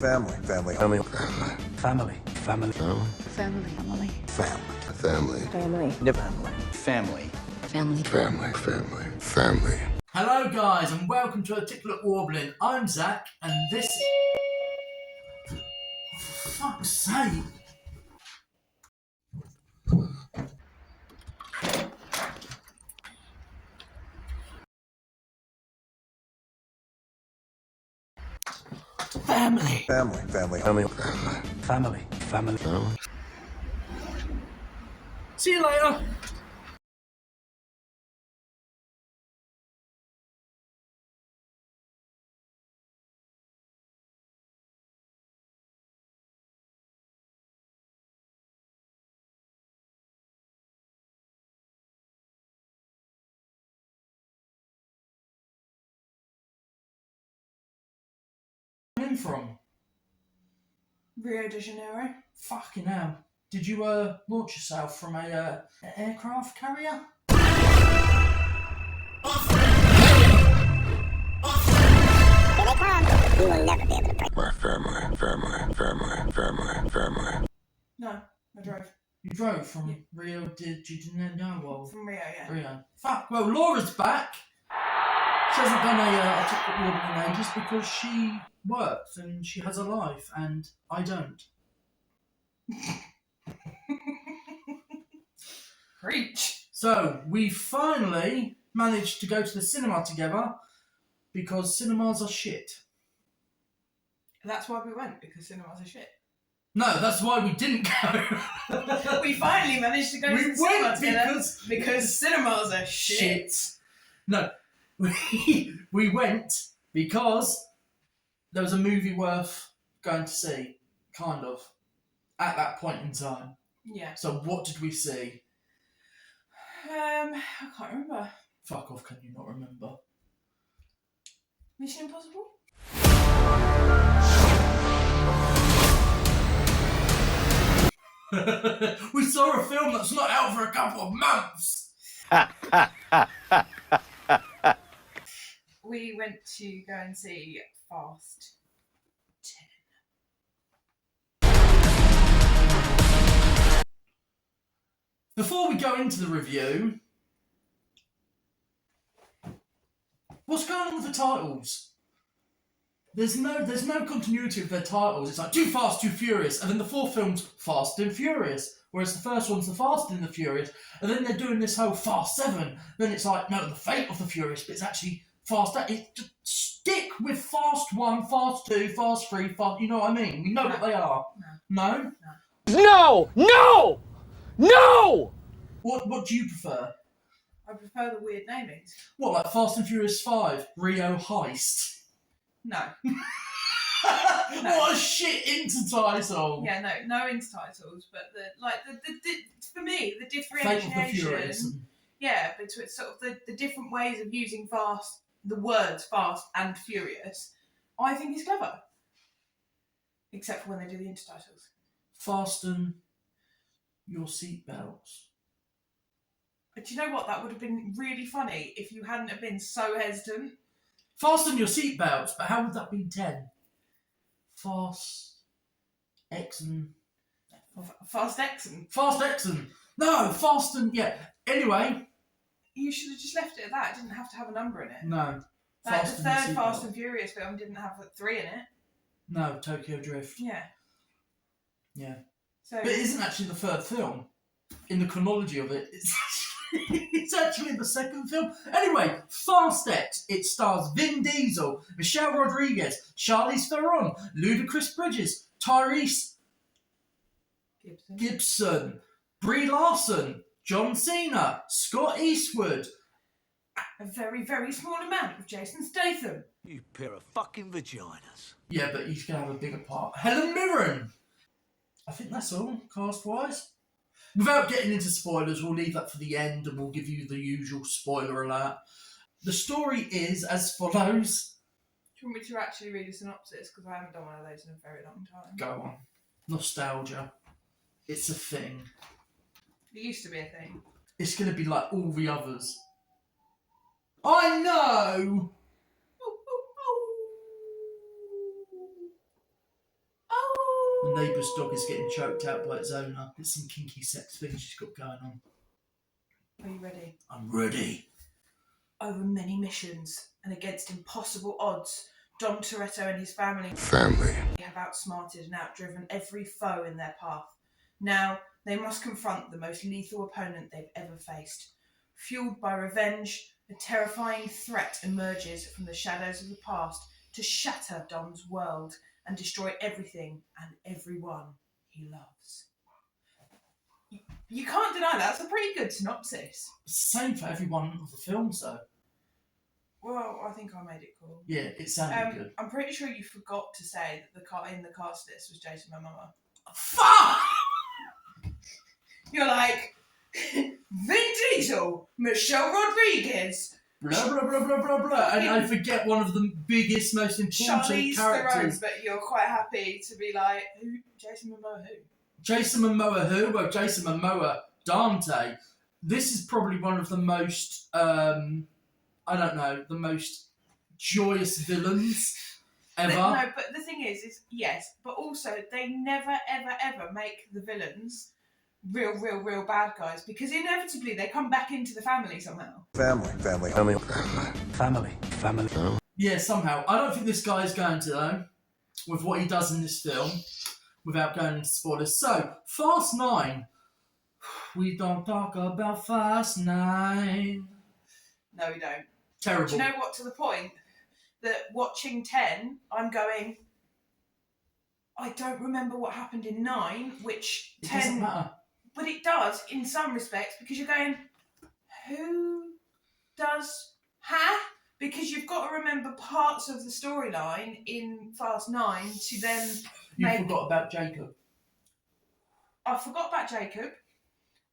Family. Family. Family. Family. Family. Family. Family. Family. Family. Family. Family. Family. Hello guys and welcome to Articulate Warbling. I'm Zach and this is... For fuck's sake. Family. Family. See you later. In from Rio de Janeiro. fucking hell. Did you launch yourself from a aircraft carrier? You will never be able to break My family. No, I drove. You drove from Rio de Janeiro. From Rio, yeah. Rio. Fuck. Well, Laura's back. She hasn't done a Articulate Warbling in ages because she works and she has a life and I don't. Preach. So, we finally managed to go to the cinema together because cinemas are shit. That's why we went, because cinemas are shit. No, that's why we didn't go. We finally managed to go We to the cinema went together because cinemas are shit. No, we went because there was a movie worth going to see, kind of, at that point in time. Yeah. So what did we see? I can't remember. Fuck off, can you not remember? Mission Impossible? We saw a film that's not out for a couple of months. We went to go and see Fast 10. Before we go into the review, what's going on with the titles? There's no continuity of their titles. It's like Too Fast, Too Furious, and then the fourth film's Fast and Furious, whereas the first one's The Fast and the Furious, and then they're doing this whole Fast 7. Then it's like, no, the Fate of the Furious, but it's actually Fast 8. Just stick with Fast 1, Fast 2, Fast 3, Fast... You know what I mean? We know what they are. No? No! What do you prefer? I prefer the weird namings. What, like Fast and Furious 5, Rio Heist? No. What a shit intertitle! Yeah, no intertitles, but the for me the Fate of the Furious. differentiation. Yeah, between sort of the different ways of using fast, the words fast and furious, I think is clever. Except for when they do the intertitles. Fasten your seatbelts. But do you know what? That would have been really funny if you hadn't have been so hesitant. Fasten your seatbelts, but how would that be 10? Fast Exon. Fast Exon. Fast Exon. No, fasten. Yeah. Anyway. You should have just left it at that. It didn't have to have a number in it. No. Like the Fasten your third Fast seatbelt. and Furious film didn't have 3 in it. No, Tokyo Drift. Yeah. Yeah. So. But it isn't actually the third film. In the chronology of it, it's actually the second film. Anyway, Fast X. It stars Vin Diesel, Michelle Rodriguez, Charlize Theron, Ludacris Bridges, Tyrese Gibson, Brie Larson, John Cena, Scott Eastwood. A very, very small amount of Jason Statham. You pair of fucking vaginas. Yeah, but he's going to have a bigger part. Helen Mirren. I think that's all, cast-wise. Without getting into spoilers, we'll leave that for the end and we'll give you the usual spoiler alert. The story is as follows. Do you want me to actually read a synopsis? Because I haven't done one of those in a very long time. Go on. Nostalgia. It's a thing. It used to be a thing. It's going to be like all the others. I know! The neighbour's dog is getting choked out by its owner. It's some kinky sex thing she's got going on. Are you ready? I'm ready. Over many missions and against impossible odds, Dom Toretto and his family have outsmarted and outdriven every foe in their path. Now, they must confront the most lethal opponent they've ever faced. Fueled by revenge, a terrifying threat emerges from the shadows of the past to shatter Dom's world and destroy everything and everyone he loves. You can't deny that. That's a pretty good synopsis. It's the same for every one of the films, though. Well, I think I made it cool. Yeah, it sounded good. I'm pretty sure you forgot to say that in the cast list was Jason Momoa. Fuck! You're like, Vin Diesel, Michelle Rodriguez, Blah, blah, blah, blah, blah, blah. And I forget one of the biggest, most important Charlize characters. Theron, but you're quite happy to be like, who? Jason Momoa who? Jason Momoa who? Well, Jason Momoa Dante. This is probably one of the most, the most joyous villains ever. No, but the thing is yes, but also they never, ever, ever make the villains real bad guys, because inevitably they come back into the family somehow. Family. Yeah, somehow. I don't think this guy is going to, though, with what he does in this film, without going into spoilers. So, Fast 9. We don't talk about Fast 9. No, we don't. Terrible. Do you know what, to the point that watching 10, I'm going, I don't remember what happened in 9, which It 10... doesn't matter. But it does, in some respects, because you're going, who does... Because you've got to remember parts of the storyline in Fast 9 to then You forgot about Jacob. I forgot about Jacob.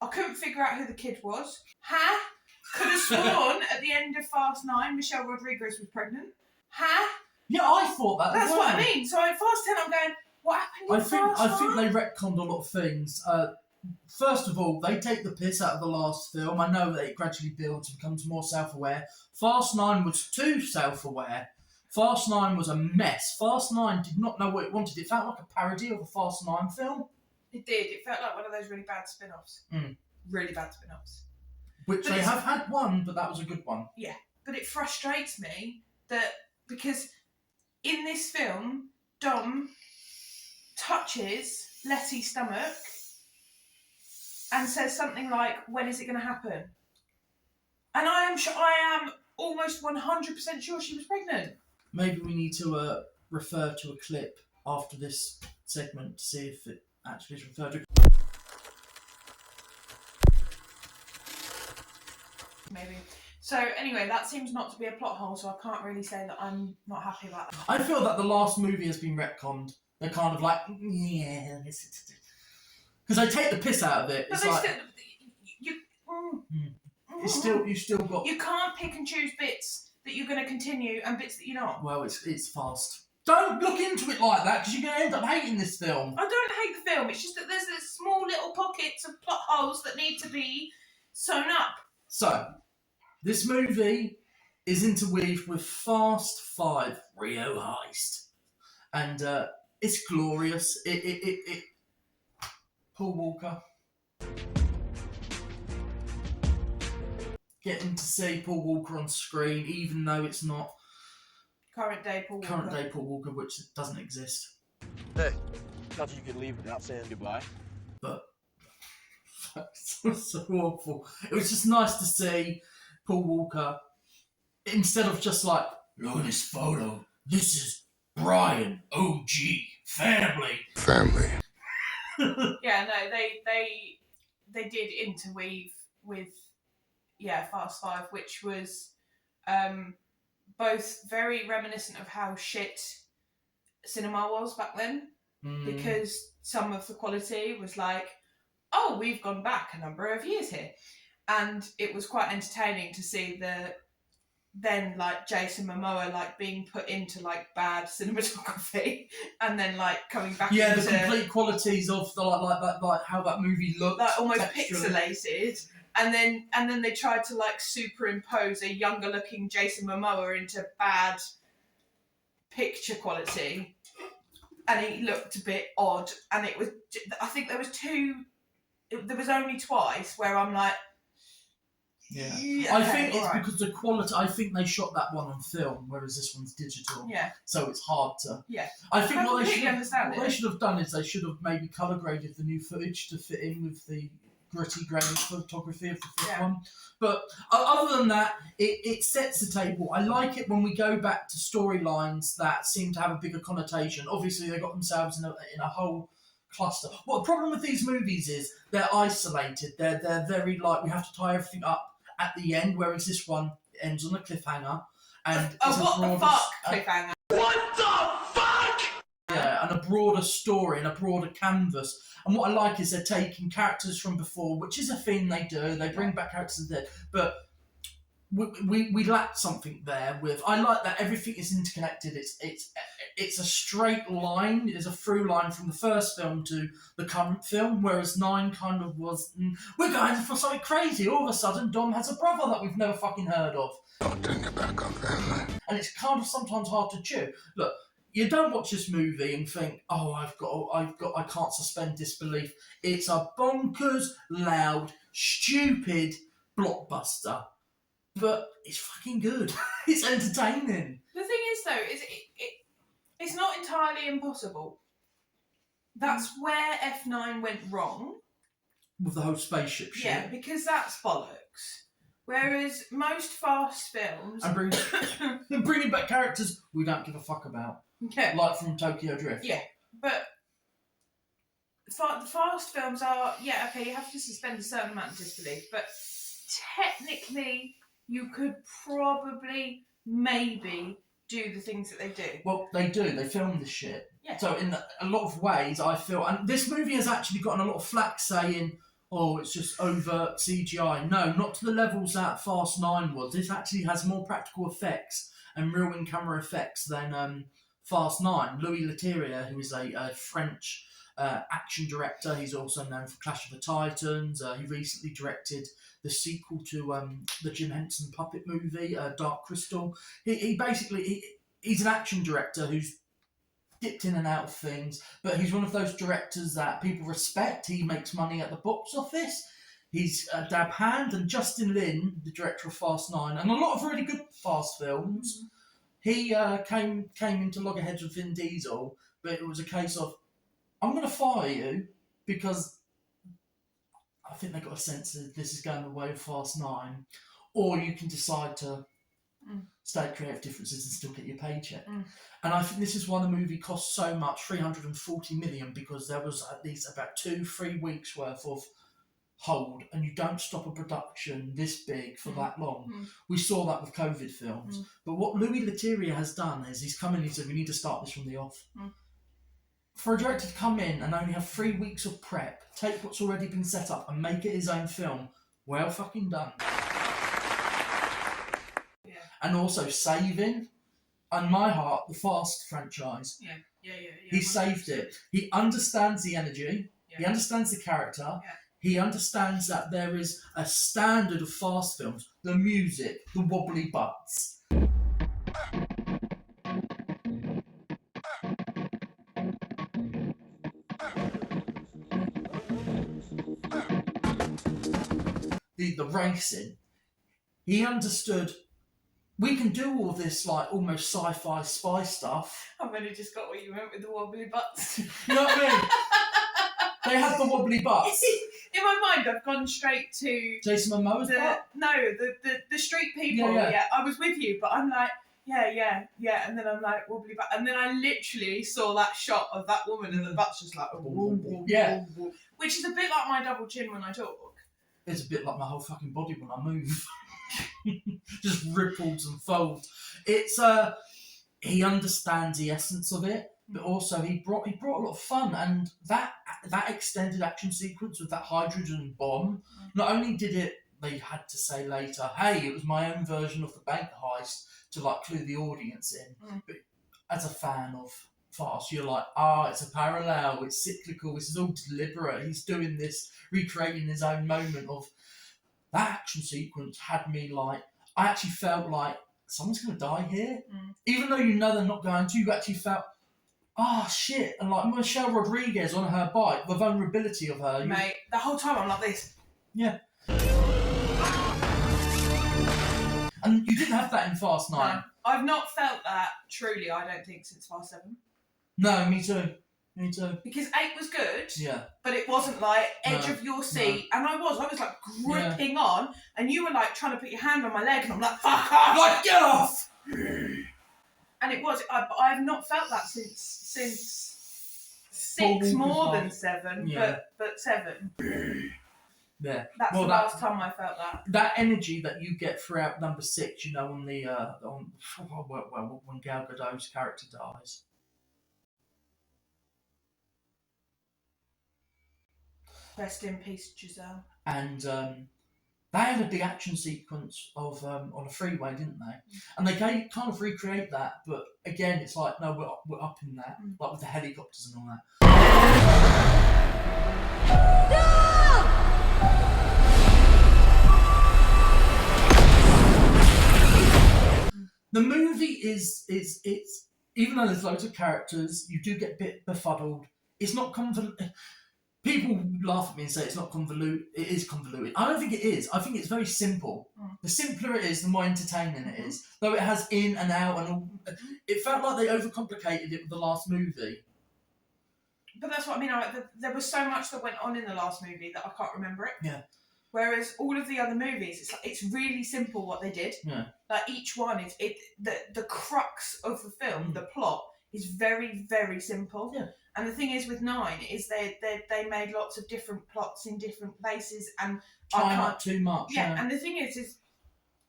I couldn't figure out who the kid was. Could have sworn at the end of Fast 9, Michelle Rodriguez was pregnant. Yeah, I thought that. That's as well. what I mean. So in Fast 10, I'm going, what happened in Fast 5? I think they retconned a lot of things. First of all, they take the piss out of the last film. I know that it gradually builds and becomes more self-aware. Fast 9 was too self-aware. Fast 9 was a mess. Fast 9 did not know what it wanted. It felt like a parody of a Fast 9 film. It did. It felt like one of those really bad spin-offs. Really bad spin-offs. Which they have had one, but that was a good one. Yeah. But it frustrates me that, because in this film, Dom touches Letty's stomach and says something like, when is it going to happen? And I am almost 100% sure she was pregnant. Maybe we need to refer to a clip after this segment to see if it actually is referred to. Maybe. So anyway, that seems not to be a plot hole, so I can't really say that I'm not happy about that. I feel that the last movie has been retconned. They're kind of like, yeah, because they take the piss out of it. But It's they like you still got. You can't pick and choose bits that you're going to continue and bits that you're not. Well, it's fast. Don't look into it like that, because you're going to end up hating this film. I don't hate the film. It's just that there's this small little pockets of plot holes that need to be sewn up. So, this movie is interweaved with Fast 5 Rio Heist, and it's glorious. It Paul Walker. Getting to see Paul Walker on screen, even though it's not Current day Paul Walker. current day Paul Walker, which doesn't exist. Hey, thought you could leave without saying goodbye. But so awful. It was just nice to see Paul Walker, instead of just like, look at this photo. This is Brian, OG, family. Yeah, no, they did interweave with Fast 5, which was both very reminiscent of how shit cinema was back then, because some of the quality was like, oh, we've gone back a number of years here, and it was quite entertaining to see then like Jason Momoa like being put into like bad cinematography and then like coming back into the complete qualities of the like how that movie looked, like almost texturally. pixelated, and then they tried to like superimpose a younger looking Jason Momoa into bad picture quality. and he looked a bit odd. And it was, I think there was there was only twice where I'm like, yeah. I think it's because the quality. I think they shot that one on film, whereas this one's digital. Yeah. So it's hard to. Yeah. I think what they should have done is they should have maybe colour graded the new footage to fit in with the gritty grain photography of the fifth one. But other than that, it sets the table. I like it when we go back to storylines that seem to have a bigger connotation. Obviously, they got themselves in a whole cluster. Well, the problem with these movies is they're isolated. They're very like we have to tie everything up at the end, whereas this one ends on a cliffhanger. And what the fuck cliffhanger? What the fuck? Yeah, and a broader story and a broader canvas. And what I like is they're taking characters from before, which is a thing they do. They bring back characters of dead, but we lack something there. With I like that everything is interconnected. It's a straight line. There's a through line from the first film to the current film, whereas 9 kind of was we're going for something crazy. All of a sudden, Dom has a brother that we've never fucking heard of. Don't turn your back on family. And it's kind of sometimes hard to chew. Look, you don't watch this movie and think, oh, I can't suspend disbelief. It's a bonkers, loud, stupid blockbuster. But it's fucking good. It's entertaining. The thing is, though, it's not entirely impossible. That's where F9 went wrong. With the whole spaceship shit. Yeah, because that's bollocks. Whereas most fast films... And bringing back characters we don't give a fuck about. Yeah. Like from Tokyo Drift. Yeah, but the fast films are... Yeah, okay, you have to suspend a certain amount of disbelief, but technically you could probably, maybe, do the things that they do. Well, they do. They film this shit. Yeah. So in a lot of ways, I feel... And this movie has actually gotten a lot of flack saying... Oh, it's just overt CGI. No, not to the levels that Fast 9 was. This actually has more practical effects and real in-camera effects than Fast 9. Louis Leterrier, who is a French action director, he's also known for Clash of the Titans. He recently directed the sequel to the Jim Henson puppet movie, Dark Crystal. He basically, he's an action director who's dipped in and out of things, but he's one of those directors that people respect. He makes money at the box office. He's a dab hand, and Justin Lin, the director of Fast 9, and a lot of really good Fast films. He came into loggerheads with Vin Diesel, but it was a case of, I'm going to fire you because I think they got a sense that this is going the way of Fast 9, or you can decide to state creative differences and still get your paycheck. And I think this is why the movie cost so much, 340 million, because there was at least about 2-3 weeks worth of hold, and you don't stop a production this big for that long. We saw that with COVID films. But what Louis Leterrier has done is he's come in and he said, we need to start this from the off. For a director to come in and only have 3 weeks of prep, take what's already been set up and make it his own film, well fucking done. And also saving, on my heart, the Fast franchise. Yeah. He saved it. He understands the energy. Yeah. He understands the character. Yeah. He understands that there is a standard of Fast films. The music, the wobbly butts. The racing. He understood... We can do all this, like, almost sci-fi spy stuff. I've only just got what you meant with the wobbly butts. You know what I mean? They have the wobbly butts. In my mind, I've gone straight to... Jason Momoa's butt? No, the street people. Yeah, I was with you, but I'm like, yeah. And then I'm like, wobbly butt. And then I literally saw that shot of that woman and the butt's just like... Yeah. Which is a bit like my double chin when I talk. It's a bit like my whole fucking body when I move. Just ripples and folds. It's he understands the essence of it, but also he brought a lot of fun, and that extended action sequence with that hydrogen bomb. Not only did it, they had to say later, hey, it was my own version of the bank heist to like clue the audience in. But as a fan of Fast, you're like, it's a parallel, it's cyclical, this is all deliberate. He's doing this, recreating his own moment of. That action sequence had me like, I actually felt like someone's going to die here. Even though you know they're not going to, you actually felt, oh shit, and like Michelle Rodriguez on her bike, the vulnerability of her. Mate, the whole time I'm like this. Yeah. And you didn't have that in Fast 9. No, I've not felt that, truly, I don't think, since Fast 7. No, me too. Me too. Because 8 was good, Yeah. but it wasn't like edge of your seat. No. And I was like gripping on, and you were like trying to put your hand on my leg, and I'm like, fuck off! Like, get off! And it was, I have not felt that since 6 more than 7, but 7. Yeah. That's the last time I felt that. That energy that you get throughout number 6, you know, on the when Gal Gadot's character dies. Rest in peace, Giselle. And they had a big action sequence of on a freeway, didn't they? And they kind of recreate that, but again, it's like, no, we're up in that, like with the helicopters and all that. The movie is even though there's loads of characters, you do get a bit befuddled. It's not convoluted. People laugh at me and say it's not convoluted. It is convoluted. I don't think it is. I think it's very simple. The simpler it is, the more entertaining it is. Though it has in and out and all. It felt like they overcomplicated it with the last movie. But that's what I mean. There was so much that went on in the last movie that I can't remember it. Yeah. Whereas all of the other movies, it's really simple what they did. Yeah. Like each one, the crux of the film, the plot is very, very simple. Yeah. And the thing is with 9 is they made lots of different plots in different places and try not too much. Yeah. And the thing is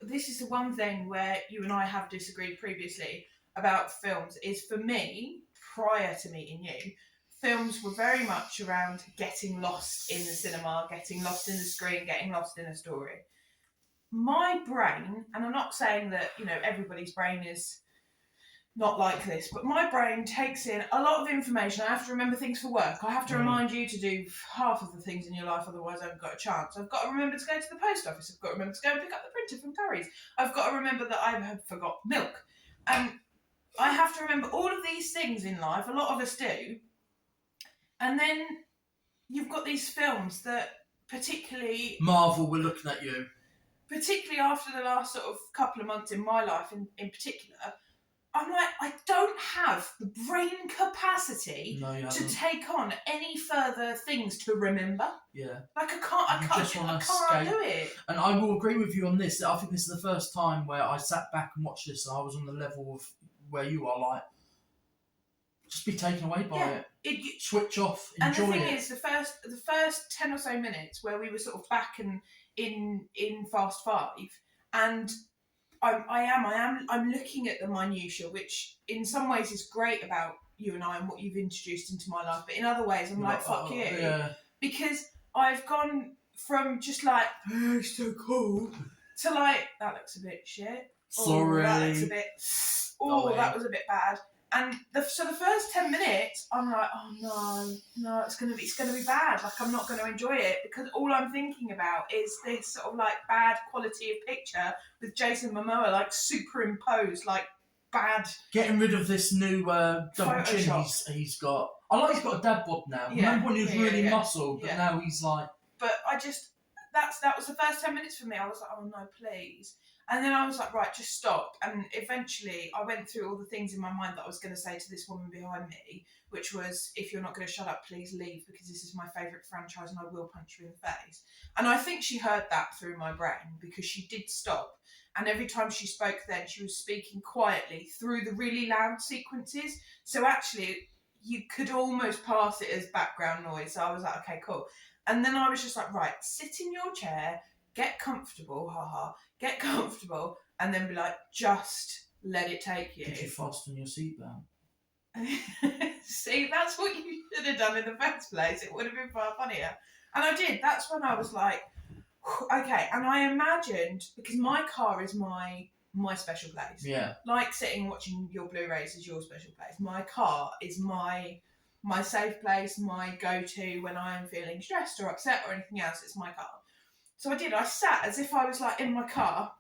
this is the one thing where you and I have disagreed previously about films. Is for me, prior to meeting you, films were very much around getting lost in the cinema, getting lost in the screen, getting lost in a story. My brain, and I'm not saying that, you know, everybody's brain is not like this, but my brain takes in a lot of information. I have to remember things for work. I have to remind you to do half of the things in your life, otherwise I haven't got a chance. I've got to remember to go to the post office. I've got to remember to go and pick up the printer from Curry's. I've got to remember that I have forgot milk. And I have to remember all of these things in life. A lot of us do. And then you've got these films that particularly... Marvel, we're looking at you. Particularly after the last sort of couple of months in my life in particular, I'm like, I don't have the brain capacity to take on any further things to remember. Yeah. Like I can't do it. And I will agree with you on this. I think this is the first time where I sat back and watched this and I was on the level of where you are, like, just be taken away by it. Switch off, enjoy it. And the thing is, the first 10 or so minutes where we were sort of back and in Fast 5, and I'm looking at the minutiae, which in some ways is great about you and I and what you've introduced into my life, but in other ways I'm like, fuck you. Yeah. Because I've gone from just like, oh, it's so cool, to like, that looks a bit shit. Sorry. That looks a bit, that was a bit bad. And so the first 10 minutes, I'm like, oh no, it's gonna be bad. Like, I'm not gonna enjoy it because all I'm thinking about is this sort of like bad quality of picture with Jason Momoa like superimposed, like bad. Getting rid of this new double chin he's got. I like he's got a dad bod now. Yeah, remember when he was really muscled, but now he's like. But I just that was the first 10 minutes for me. I was like, oh no, please. And then I was like, right, just stop. And eventually I went through all the things in my mind that I was going to say to this woman behind me, which was, if you're not going to shut up, please leave, because this is my favourite franchise and I will punch you in the face. And I think she heard that through my brain, because she did stop. And every time she spoke then, she was speaking quietly through the really loud sequences. So actually, you could almost pass it as background noise. So I was like, okay, cool. And then I was just like, right, sit in your chair, get comfortable, get comfortable, and then be like, just let it take you. Did you fasten your seatbelt? See, that's what you should have done in the first place. It would have been far funnier. And I did. That's when I was like, okay. And I imagined, because my car is my special place. Yeah. Like sitting and watching your Blu-rays is your special place. My car is my safe place, my go-to when I am feeling stressed or upset or anything else. It's my car. So I did. I sat as if I was like in my car,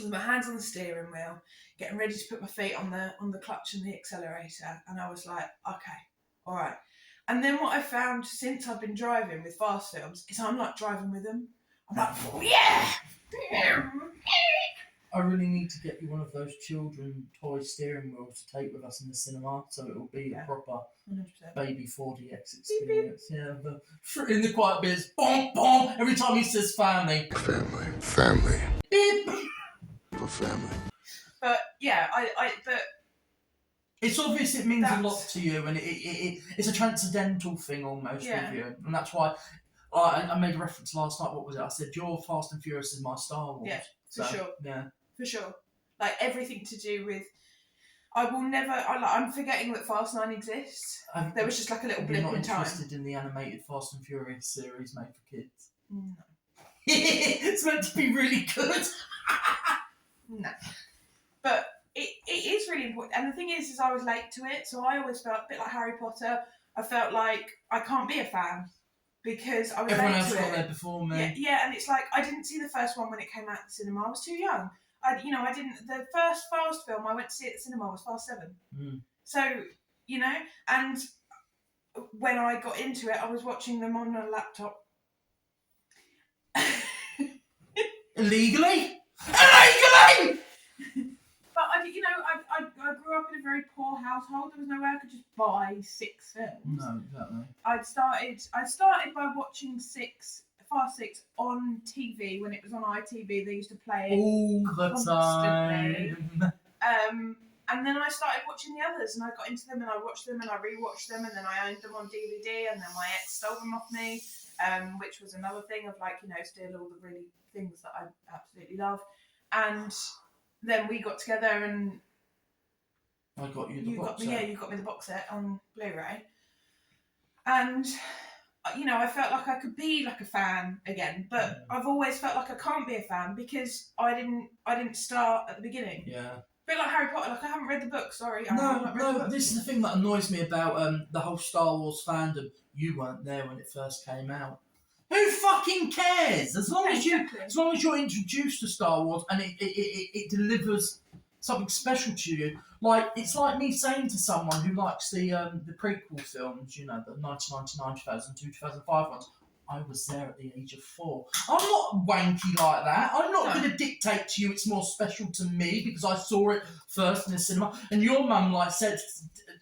with my hands on the steering wheel, getting ready to put my feet on the clutch and the accelerator, and I was like, okay, all right. And then what I found since I've been driving with fast films is I'm like driving with them. I'm like, yeah! I really need to get you one of those children toy steering wheels to take with us in the cinema, so it will be a proper 100%. baby 4DX experience. Beep, beep. Yeah, in the quiet bits, boom, boom, every time he says family. Family. Beep. For family. But yeah, but it's obvious it means a lot to you, and it's a transcendental thing almost with you, and that's why I made a reference last night. What was it? I said your Fast and Furious is my Star Wars. Yeah, for sure. Yeah, for sure. Like everything to do with. I will never. I'm forgetting that Fast 9 exists. There was just like a little blip in time. You're not interested in the animated Fast and Furious series made for kids? No. It's meant to be really good. No. But it is really important. And the thing is I was late to it, so I always felt a bit like Harry Potter. I felt like I can't be a fan because I was Everyone late else to got it. there before me. Yeah, and it's like I didn't see the first one when it came out at the cinema. I was too young. I didn't. The first Fast film I went to see at the cinema was Fast 7. Mm. So, and when I got into it, I was watching them on a laptop. Illegally? But I grew up in a very poor household. There was no way I could just buy 6 films. No, exactly. I started by watching Fast 6 on TV when it was on ITV. They used to play it all the constantly. time. And then I started watching the others, and I got into them, and I watched them, and I rewatched them, and then I owned them on DVD, and then my ex stole them off me, which was another thing of steal all the really things that I absolutely love. And then we got together, and I got you the box set. Yeah, you got me the box set on Blu-ray, and I felt like I could be like a fan again, but I've always felt like I can't be a fan because I didn't start at the beginning. Yeah. A bit like Harry Potter, like I haven't read the book, sorry. No, this is the thing that annoys me about the whole Star Wars fandom. You weren't there when it first came out. Who fucking cares? As long as you're introduced to Star Wars and it delivers something special to you. Like it's like me saying to someone who likes the prequel films, the 1999, 2002, 2005 ones. I was there at the age of 4. I'm not wanky like that. I'm not going to dictate to you it's more special to me because I saw it first in the cinema. And your mum said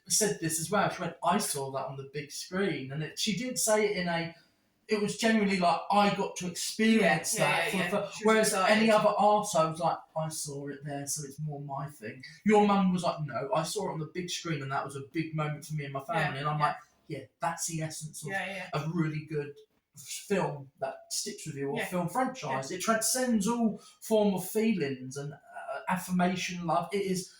this as well. She went, I saw that on the big screen. And she didn't say it in a... It was genuinely like, I got to experience that. Whereas any other arsehole was like, I saw it there, so it's more my thing. Your mum was like, no, I saw it on the big screen and that was a big moment for me and my family. And I'm like, yeah, that's the essence of really good film that sticks with you or film franchise. It transcends all form of feelings and affirmation, love. It is,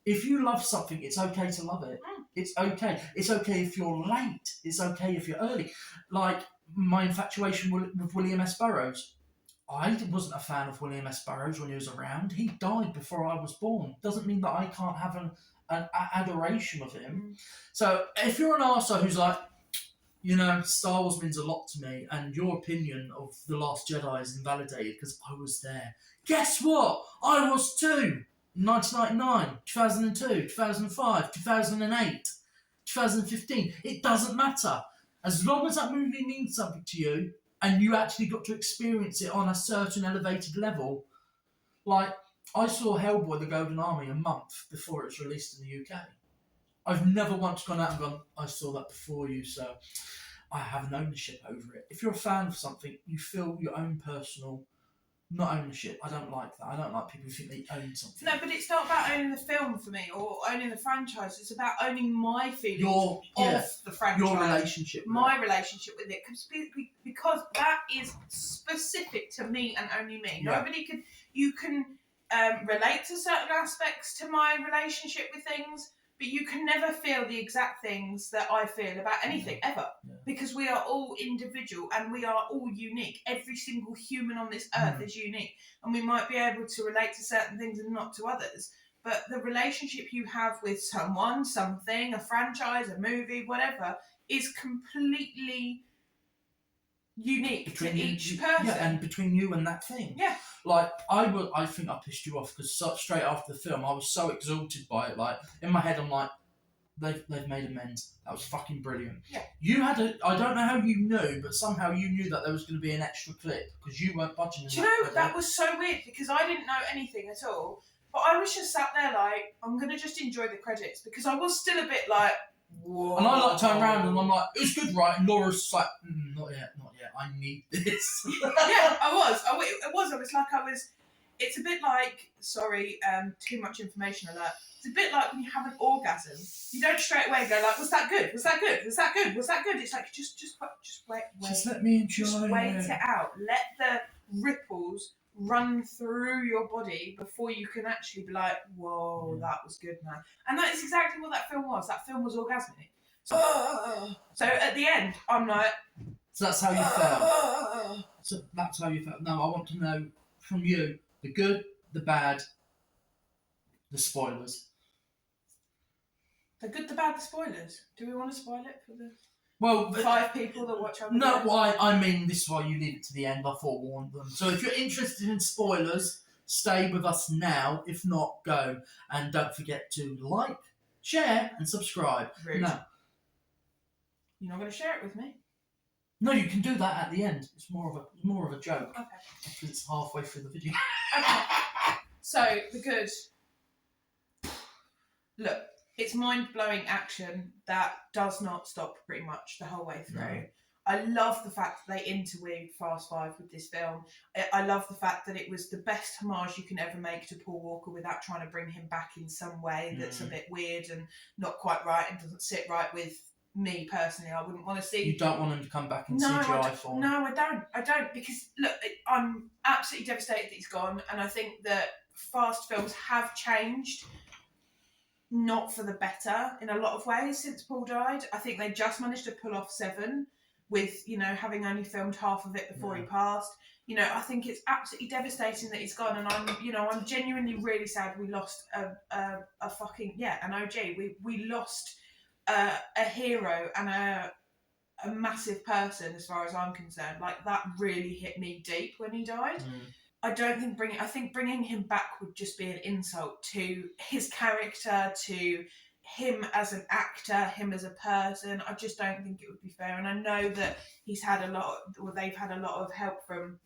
if you love something, it's okay to love it. It's okay. It's okay if you're late. It's okay if you're early. Like my infatuation with William S. Burroughs. I wasn't a fan of William S. Burroughs when he was around. He died before I was born. Doesn't mean that I can't have an adoration of him. So if you're an arsehole who's like, Star Wars means a lot to me, and your opinion of The Last Jedi is invalidated because I was there. Guess what? I was too. 1999, 2002, 2005, 2008, 2015. It doesn't matter. As long as that movie means something to you, and you actually got to experience it on a certain elevated level. Like, I saw Hellboy the Golden Army a month before it was released in the UK. I've never once gone out and gone, I saw that before you, so I have an ownership over it. If you're a fan of something, you feel your own personal, not ownership. I don't like that. I don't like people who think they own something. No, but it's not about owning the film for me or owning the franchise. It's about owning my feelings of the franchise. Your relationship with my relationship with it. Because that is specific to me and only me. Yeah. You can relate to certain aspects to my relationship with things, but you can never feel the exact things that I feel about anything, ever. Yeah. Because we are all individual and we are all unique. Every single human on this earth is unique. And we might be able to relate to certain things and not to others. But the relationship you have with someone, something, a franchise, a movie, whatever, is completely unique between to each person. Yeah, and between you and that thing. Yeah. Like I think I pissed you off because straight after the film I was so exalted by it. Like in my head I'm like, they've made amends. That was fucking brilliant. Yeah. You had I don't know how you knew, but somehow you knew that there was going to be an extra clip because you weren't budging. Do you know that was so weird because I didn't know anything at all. But I was just sat there like, I'm gonna just enjoy the credits because I was still a bit like, whoa. And I like turned around and I'm like, it was good, right? And Laura's like, not yet. I need this. Yeah, I was. It was. I was like, It's a bit like, sorry, too much information alert. It's a bit like when you have an orgasm. You don't straight away go like, was that good? Was that good? Was that good? Was that good? It's like just wait. Just let me enjoy Just it. wait it out. Let the ripples run through your body before you can actually be like, whoa, that was good, man. And that is exactly what that film was. That film was orgasmic. So at the end, I'm like... So that's how you felt. So that's how you felt. Now I want to know from you the good, the bad, the spoilers. The good, the bad, the spoilers. Do we want to spoil it for the 5 people that watch our videos? No, I mean, this is why you leave it to the end. I forewarned them. So if you're interested in spoilers, stay with us now. If not, go. And don't forget to like, share, and subscribe. Rude. No. You're not going to share it with me? No, you can do that at the end. It's more of a joke. Okay. Because it's halfway through the video. Okay. So, the good. Look, it's mind-blowing action that does not stop pretty much the whole way through. No. I love the fact that they interweaved Fast Five with this film. I love the fact that it was the best homage you can ever make to Paul Walker without trying to bring him back in some way that's a bit weird and not quite right and doesn't sit right with me personally. I wouldn't want to see... You don't want him to come back in CGI form. No, I don't. Because, look, I'm absolutely devastated that he's gone. And I think that Fast films have changed, not for the better, in a lot of ways since Paul died. I think they just managed to pull off 7 with, having only filmed half of it before he passed. I think it's absolutely devastating that he's gone. And I'm genuinely really sad we lost an OG. We lost... a hero and a massive person as far as I'm concerned. Like, that really hit me deep when he died. I think bringing him back would just be an insult to his character, to him as an actor, him as a person. I just don't think it would be fair. And I know that they've had a lot of help from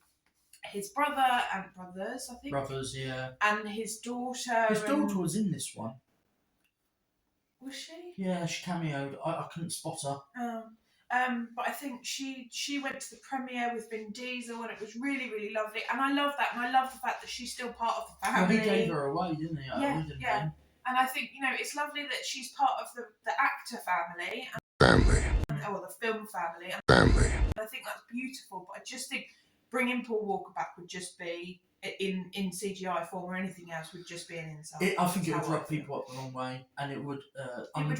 his brother and brothers, I think. Brothers, yeah. And his daughter. His daughter was in this one. Was she? Yeah, she cameoed. I couldn't spot her. But I think she went to the premiere with Vin Diesel and it was really, really lovely. And I love that. And I love the fact that she's still part of the family. Well, he gave her away, didn't he? Yeah. And I think, it's lovely that she's part of the actor family. Family. Or the film family. Family. And I think that's beautiful. But I just think bringing Paul Walker back would just be... in CGI form or anything else would just be an insult. I think it would rub people up the wrong way, and it would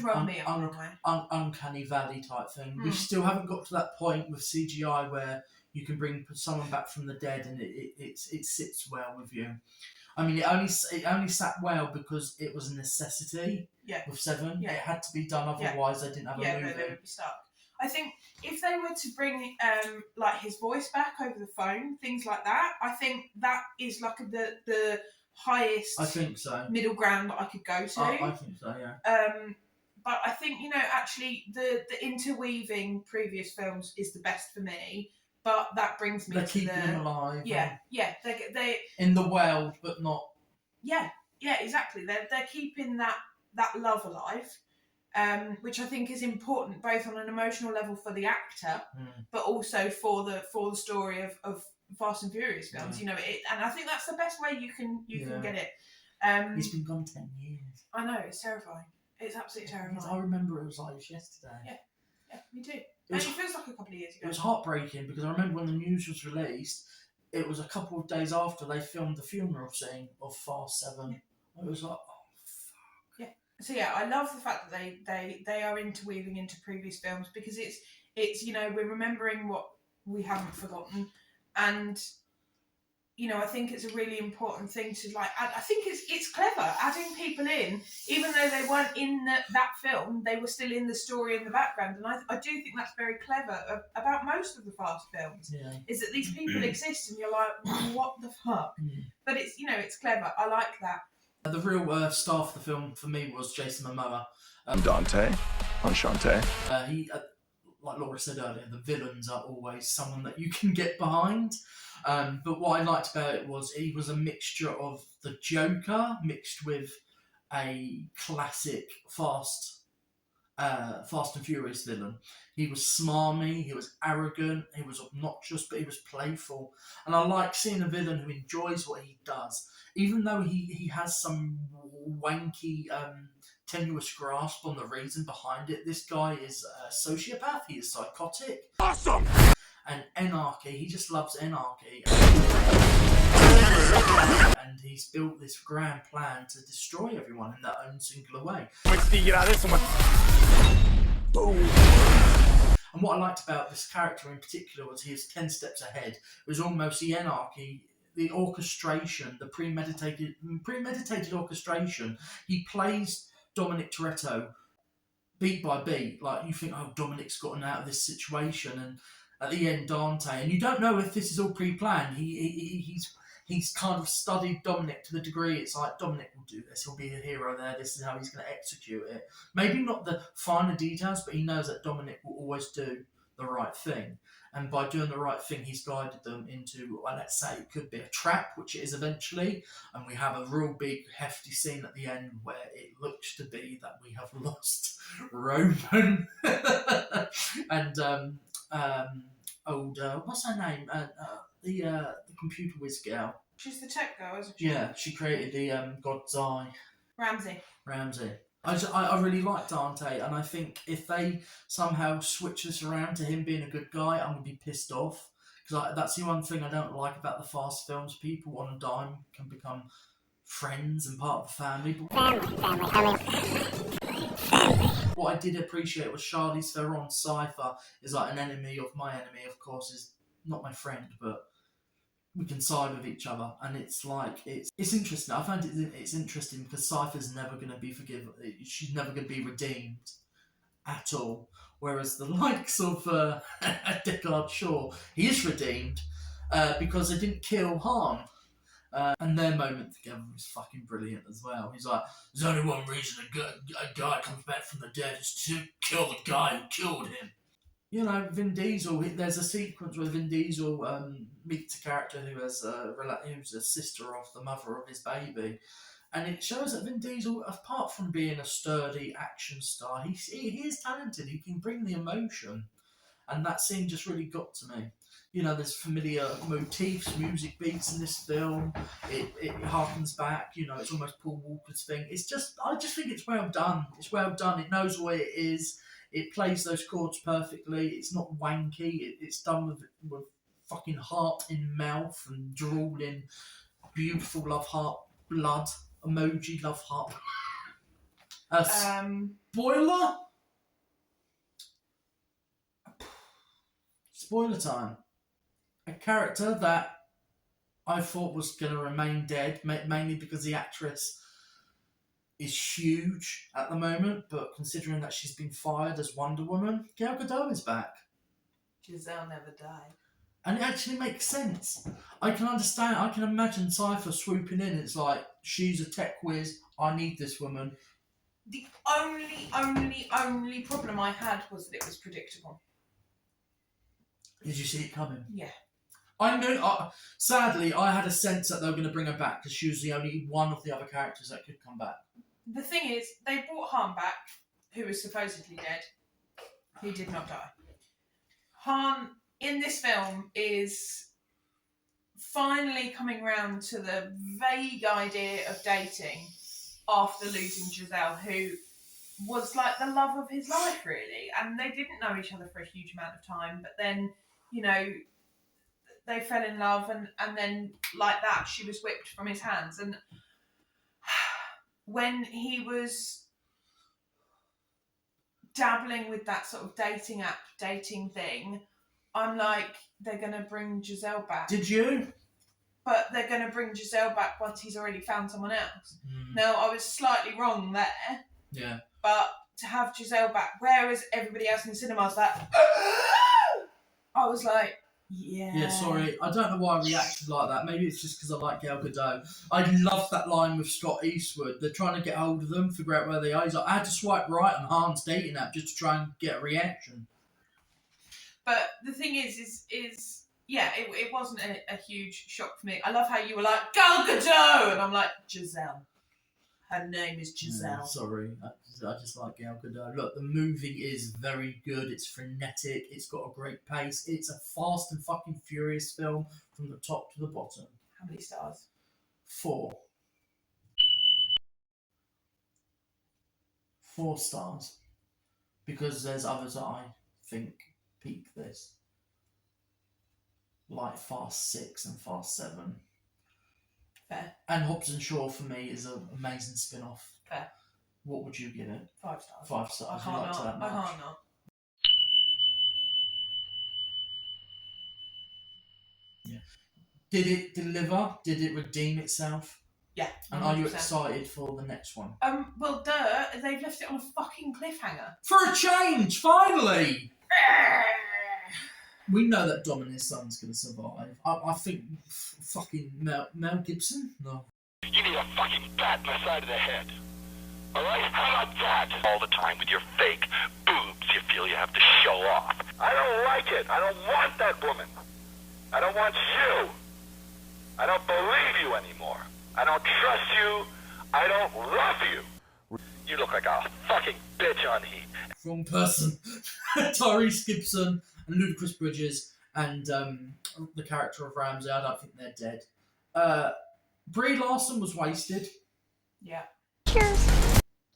rub me up the wrong way. Uncanny valley type thing. We still haven't got to that point with CGI where you can bring someone back from the dead and it sits well with you. I mean, it only sat well because it was a necessity. Yeah. With 7, yeah. It had to be done. Otherwise, they didn't have a movie. Yeah, they would be stuck. I think if they were to bring like his voice back over the phone, things like that, I think that is like the highest. I think so. Middle ground that I could go to. I think so, yeah. But I think actually the interweaving previous films is the best for me. But that brings me They're to keeping them alive. Yeah. They in the world, but not. Yeah, exactly. They're keeping that love alive. Which I think is important both on an emotional level for the actor, but also for the story of Fast and Furious films. And I think that's the best way you can get it. He's been gone 10 years. I know, it's terrifying. It's absolutely terrifying. I remember it was like yesterday. Yeah, me too. It feels like a couple of years ago. It was heartbreaking because I remember when the news was released, it was a couple of days after they filmed the funeral scene of Fast 7. It was like, So I love the fact that they are interweaving into previous films because it's, you know, we're remembering what we haven't forgotten, and I think it's a really important thing to like add. I think it's clever adding people in, even though they weren't in that film, they were still in the story in the background. And I do think that's very clever about most of the Fast films, is that these people exist and you're like, what the fuck? But it's clever. I like that. The real star of the film for me was Jason Momoa. Dante, Enchante. He, like Laura said earlier, the villains are always someone that you can get behind. But what I liked about it was he was a mixture of the Joker mixed with a classic Fast and Furious villain. He was smarmy, he was arrogant, he was obnoxious, but he was playful. And I like seeing a villain who enjoys what he does, even though he has some wanky, tenuous grasp on the reason behind it. This guy is a sociopath, he is psychotic. Awesome! And anarchy, he just loves anarchy. And he's built this grand plan to destroy everyone in their own singular way. And what I liked about this character in particular was he was 10 steps ahead. It was almost the anarchy, the orchestration, the premeditated orchestration. He plays Dominic Toretto beat by beat. Like, you think, oh, Dominic's gotten out of this situation, and at the end, Dante. And you don't know if this is all pre-planned. He's kind of studied Dominic to the degree it's like, Dominic will do this, he'll be a hero there, this is how he's going to execute it. Maybe not the finer details, but he knows that Dominic will always do the right thing. And by doing the right thing, he's guided them into, well, let's say it could be a trap, which it is eventually, and we have a real big, hefty scene at the end where it looks to be that we have lost Roman. And, what's her name? The computer whiz girl. She's the tech girl, isn't she? Yeah, she created the God's Eye. Ramsey. I really like Dante, and I think if they somehow switch this around to him being a good guy, I'm going to be pissed off. Because that's the one thing I don't like about the Fast films. People on a dime can become friends and part of the family. What I did appreciate was Charlize Theron's Cypher is like an enemy of my enemy, of course, is not my friend, but we can side with each other, and it's like it's interesting. I find it's interesting because Cypher's never going to be forgiven. She's never going to be redeemed at all. Whereas the likes of Deckard Shaw, he is redeemed because they didn't kill Han. And their moment together was fucking brilliant as well. He's like, there's only one reason a guy comes back from the dead is to kill the guy who killed him. You know, Vin Diesel, there's a sequence where Vin Diesel meets a character who's a sister of the mother of his baby. And it shows that Vin Diesel, apart from being a sturdy action star, he is talented. He can bring the emotion. And that scene just really got to me. You know, there's familiar motifs, music beats in this film. It harkens back. You know, it's almost Paul Walker's thing. I just think it's well done. It's well done. It knows what it is. It plays those chords perfectly. It's not wanky. It's done with fucking heart in mouth and drooling, beautiful love heart blood emoji love heart. Spoiler. Spoiler time. A character that I thought was going to remain dead, mainly because the actress is huge at the moment, but considering that she's been fired as Wonder Woman, Gal Gadot is back. Giselle never died. And it actually makes sense. I can understand, I can imagine Cypher swooping in. It's like, she's a tech whiz, I need this woman. The only problem I had was that it was predictable. Did you see it coming? Yeah. I knew. Sadly, I had a sense that they were going to bring her back because she was the only one of the other characters that could come back. The thing is, they brought Han back, who was supposedly dead. He did not die. Han, in this film, is finally coming round to the vague idea of dating after losing Giselle, who was like the love of his life, really. And they didn't know each other for a huge amount of time, but then, you know, they fell in love, and then, like that, she was whipped from his hands. And when he was dabbling with that sort of dating thing, I'm like, they're going to bring Giselle back. Did you? but they're going to bring Giselle back once he's already found someone else. Mm. Now, I was slightly wrong there, Yeah. but to have Giselle back, whereas everybody else in the cinema was like, I was like, yeah. Yeah, sorry. I don't know why I reacted like that. Maybe it's just because I like Gal Gadot. I love that line with Scott Eastwood. They're trying to get hold of them, figure out where they are. He's like, I had to swipe right on Han's dating app just to try and get a reaction. But the thing is yeah, it wasn't a huge shock for me. I love how you were like, Gal Gadot! And I'm like, Giselle. Her name is Giselle. Yeah, sorry. I just like Gal Gadot. Look, the movie is very good. It's frenetic. It's got a great pace. It's a fast and fucking furious film from the top to the bottom. How many stars? 4. 4 stars. Because there's others that I think peak this. Like Fast 6 and Fast 7. Fair. And Hobbs and Shaw for me is an amazing spin-off. Fair. What would you give it? 5 stars. 5 stars. I You can't liked it that not. I much? can't not. Yeah. Did it deliver? Did it redeem itself? Yeah. 100%. And are you excited for the next one? Well, they've left it on a fucking cliffhanger. For a change, finally! We know that Dom and his son's going to survive. I think fucking Mel Gibson? No. You need a fucking bat in the side of the head. Alright? How about that? All the time with your fake boobs you feel you have to show off. I don't like it. I don't want that woman. I don't want you. I don't believe you anymore. I don't trust you. I don't love you. You look like a fucking bitch on heat. Wrong person. Tyrese Gibson and Ludacris Bridges and the character of Ramsey, I don't think they're dead. Brie Larson was wasted. Yeah.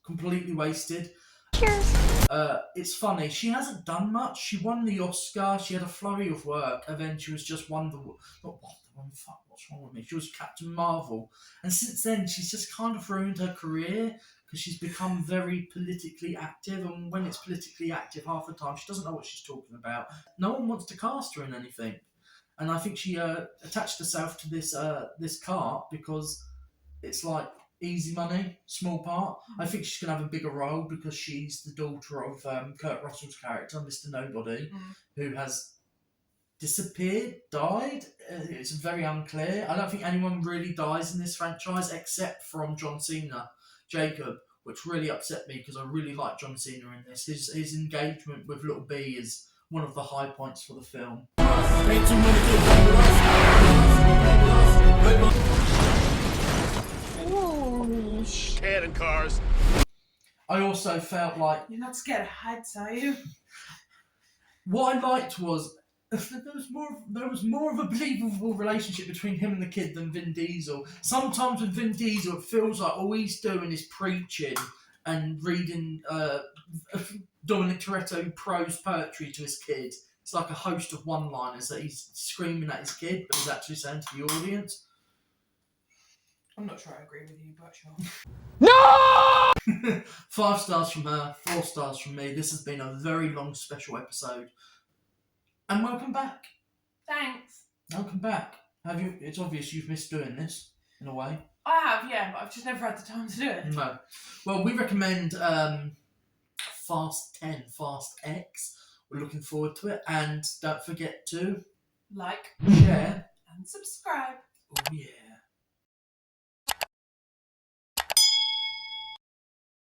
Completely wasted. Cheers. It's funny, she hasn't done much. She won the Oscar, she had a flurry of work, and then she was just not Wonder Woman, fuck, what's wrong with me? She was Captain Marvel. And since then, she's just kind of ruined her career, because she's become very politically active, and when it's politically active, half the time, she doesn't know what she's talking about. No one wants to cast her in anything. And I think she attached herself to this cart because it's like easy money, small part. I think she's going to have a bigger role because she's the daughter of Kurt Russell's character, Mr. Nobody, who has disappeared, died. It's very unclear. I don't think anyone really dies in this franchise except from John Cena, Jacob, which really upset me because I really like John Cena in this. His engagement with Little B is one of the high points for the film. Holy shit. Head and cars. I also felt like You're not scared of heights, are you? what I liked was there was more of a believable relationship between him and the kid than Vin Diesel. Sometimes with Vin Diesel, it feels like all he's doing is preaching and reading Dominic Toretto prose poetry to his kid. It's like a host of one-liners that he's screaming at his kid, but he's actually saying to the audience. I'm not sure I agree with you, but sure. No! 5 stars from her, 4 stars from me. This has been a very long special episode. And welcome back. Thanks. Welcome back. Have you? It's obvious you've missed doing this, in a way. I have, yeah, but I've just never had the time to do it. No. Well, we recommend Fast 10, Fast X. We're looking forward to it. And don't forget to Like share and subscribe. Oh, yeah.